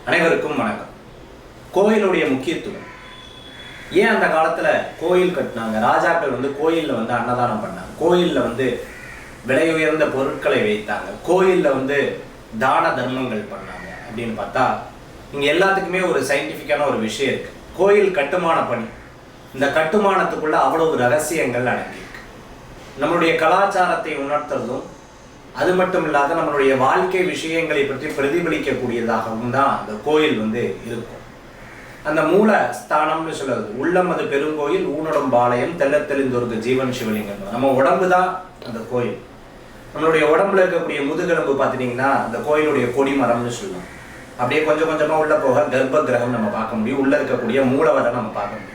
அனைவருக்கும் வணக்கம். கோயிலுடைய முக்கியத்துவம் ஏன் அந்த காலத்தில் கோயில் கட்டினாங்க? ராஜாக்கள் கோயிலில் அன்னதானம் பண்ணாங்க, கோயிலில் விலை உயர்ந்த பொருட்களை வைத்தாங்க, கோயிலில் தான தர்மங்கள் பண்ணாங்க அப்படின்னு பார்த்தா இங்கே எல்லாத்துக்குமே ஒரு சயின்டிஃபிக்கான ஒரு விஷயம் இருக்குது. கோயில் கட்டுமான பணி, இந்த கட்டுமானத்துக்குள்ள அவ்வளவு ரகசியங்கள் அடங்கியிருக்கு. நம்மளுடைய கலாச்சாரத்தை உணர்த்துறதும் அது மட்டும் இல்லாத நம்மளுடைய வாழ்க்கை விஷயங்களை பற்றி பிரதிபலிக்கக்கூடியதாகவும் தான் அந்த கோயில் இருக்கும். அந்த மூல ஸ்தானம்னு சொல்றது உள்ளம் அது பெருங்கோயில் ஊனடம் பாளையம் தெளிந்தொருக்கு ஜீவன் சிவலிங்கம். நம்ம உடம்பு தான் அந்த கோயில். நம்மளுடைய உடம்புல இருக்கக்கூடிய முதுகெலும்பு பார்த்துட்டிங்கன்னா அந்த கோயிலுடைய கொடிமரம்னு சொல்லலாம். அப்படியே கொஞ்சம் கொஞ்சமாக உள்ள போக கர்ப்ப கிரகம் நம்ம பார்க்க முடியும், உள்ள இருக்கக்கூடிய மூலவரை நம்ம பார்க்க முடியும்.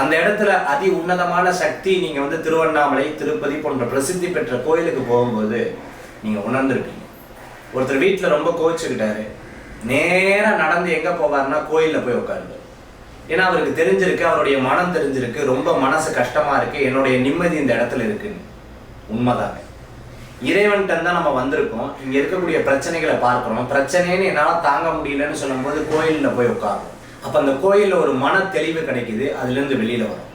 அந்த இடத்துல அதி உன்னதமான சக்தி நீங்கள் திருவண்ணாமலை திருப்பதி போன்ற பிரசித்தி பெற்ற கோயிலுக்கு போகும்போது நீங்கள் உணர்ந்துருப்பீங்க. ஒருத்தர் வீட்டில் ரொம்ப கோவிச்சுக்கிட்டாரு, நேராக நடந்து எங்கே போவார்னா கோயிலில் போய் உட்காருங்க. ஏன்னா அவருக்கு தெரிஞ்சிருக்கு, அவருடைய மனம் தெரிஞ்சிருக்கு, ரொம்ப மனசு கஷ்டமாக இருக்குது, என்னுடைய நிம்மதி இந்த இடத்துல இருக்குன்னு. உண்மைதாங்க. இறைவன்கிட்ட தான் நம்ம வந்திருக்கோம், இங்கே இருக்கக்கூடிய பிரச்சனைகளை பார்க்குறோம், பிரச்சனைன்னு என்னால் தாங்க முடியலன்னு சொல்லும்போது கோயிலில் போய் உட்காருவோம். அப்போ அந்த கோயிலில் ஒரு மன தெளிவு கிடைக்குது, அதுலேருந்து வெளியில் வரும்.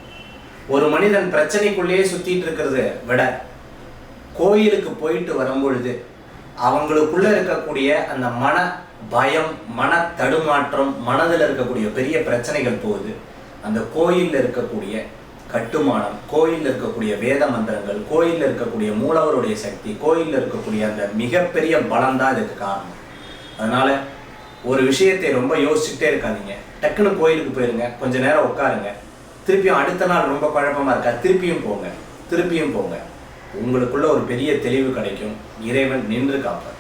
ஒரு மனிதன் பிரச்சனைக்குள்ளேயே சுற்றிட்டு இருக்கிறத விட கோயிலுக்கு போயிட்டு வரும்பொழுது அவங்களுக்குள்ள இருக்கக்கூடிய அந்த மன பயம், மன தடுமாற்றம், மனதில் இருக்கக்கூடிய பெரிய பிரச்சனைகள் போகுது. அந்த கோயிலில் இருக்கக்கூடிய கட்டுமானம், கோயிலில் இருக்கக்கூடிய வேத மந்திரங்கள், கோயிலில் இருக்கக்கூடிய மூலவருடைய சக்தி, கோயிலில் இருக்கக்கூடிய அந்த மிகப்பெரிய பலம் தான் இதுக்கு காரணம். அதனால ஒரு விஷயத்தை ரொம்ப யோசிச்சுக்கிட்டே இருக்காதீங்க. டக்குன்னு கோயிலுக்கு போயிருங்க, கொஞ்ச நேரம் உட்காருங்க, திருப்பியும் அடுத்த நாள் ரொம்ப குழப்பமா இருக்கா, திருப்பியும் போங்க. உங்களுக்குள்ள ஒரு பெரிய தெளிவு கிடைக்கும். இறைவன் நின்று காப்பார்.